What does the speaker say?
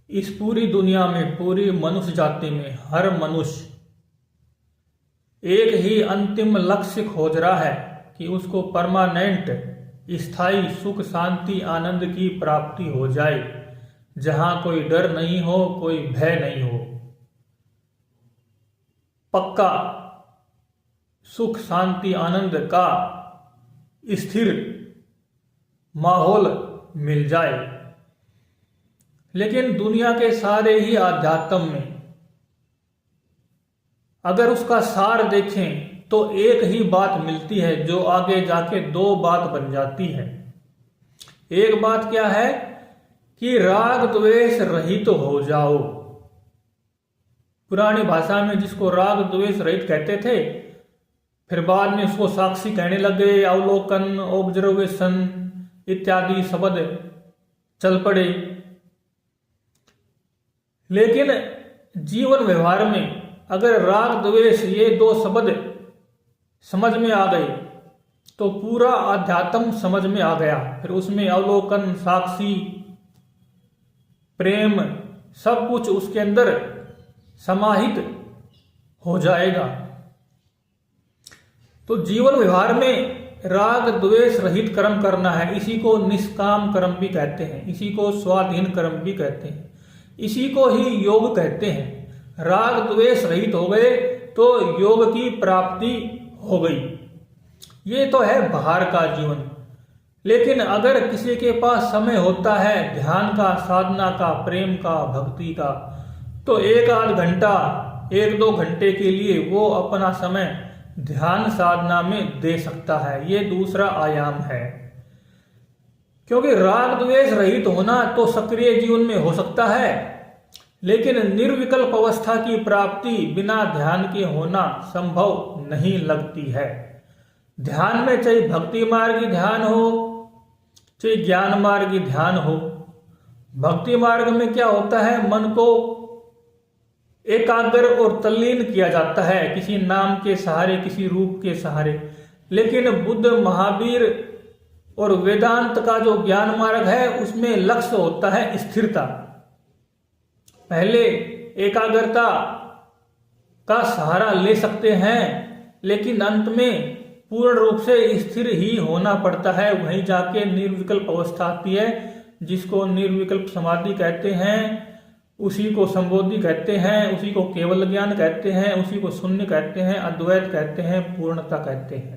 इस पूरी दुनिया में, पूरी मनुष्य जाति में हर मनुष्य एक ही अंतिम लक्ष्य खोज रहा है कि उसको परमानेंट स्थायी सुख शांति आनंद की प्राप्ति हो जाए, जहां कोई डर नहीं हो, कोई भय नहीं हो। पक्का सुख शांति आनंद का स्थिर माहौल मिल जाए। लेकिन दुनिया के सारे ही आध्यात्म में अगर उसका सार देखें तो एक ही बात मिलती है, जो आगे जाके दो बात बन जाती है। एक बात क्या है कि राग द्वेष रहित हो जाओ। पुरानी भाषा में जिसको राग द्वेष रहित कहते थे, फिर बाद में उसको साक्षी कहने लगे, अवलोकन, ऑब्जर्वेशन इत्यादि शब्द चल पड़े। लेकिन जीवन व्यवहार में अगर राग द्वेष ये दो शब्द समझ में आ गए तो पूरा आध्यात्म समझ में आ गया। फिर उसमें अवलोकन, साक्षी, प्रेम सब कुछ उसके अंदर समाहित हो जाएगा। तो जीवन व्यवहार में राग द्वेष रहित कर्म करना है। इसी को निष्काम कर्म भी कहते हैं, इसी को स्वाधीन कर्म भी कहते हैं, इसी को ही योग कहते हैं। राग द्वेष रहित हो गए तो योग की प्राप्ति हो गई। ये तो है बाहर का जीवन। लेकिन अगर किसी के पास समय होता है ध्यान का, साधना का, प्रेम का, भक्ति का, तो एक आध घंटा, एक दो घंटे के लिए वो अपना समय ध्यान साधना में दे सकता है। ये दूसरा आयाम है। क्योंकि राग द्वेष रहित होना तो सक्रिय जीवन में हो सकता है, लेकिन निर्विकल्प अवस्था की प्राप्ति बिना ध्यान के होना संभव नहीं लगती है। ध्यान में चाहे भक्ति मार्गी ध्यान हो, चाहे ज्ञान मार्गी ध्यान हो। भक्ति मार्ग में क्या होता है, मन को एकाग्र और तल्लीन किया जाता है किसी नाम के सहारे, किसी रूप के सहारे। लेकिन बुद्ध, महावीर और वेदांत का जो ज्ञान मार्ग है उसमें लक्ष्य होता है स्थिरता। पहले एकाग्रता का सहारा ले सकते हैं, लेकिन अंत में पूर्ण रूप से स्थिर ही होना पड़ता है। वहीं जाके निर्विकल्प अवस्था आती है, जिसको निर्विकल्प समाधि कहते हैं, उसी को संबोधि कहते हैं, उसी को केवल ज्ञान कहते हैं, उसी को शून्य कहते हैं, अद्वैत कहते हैं, पूर्णता कहते हैं।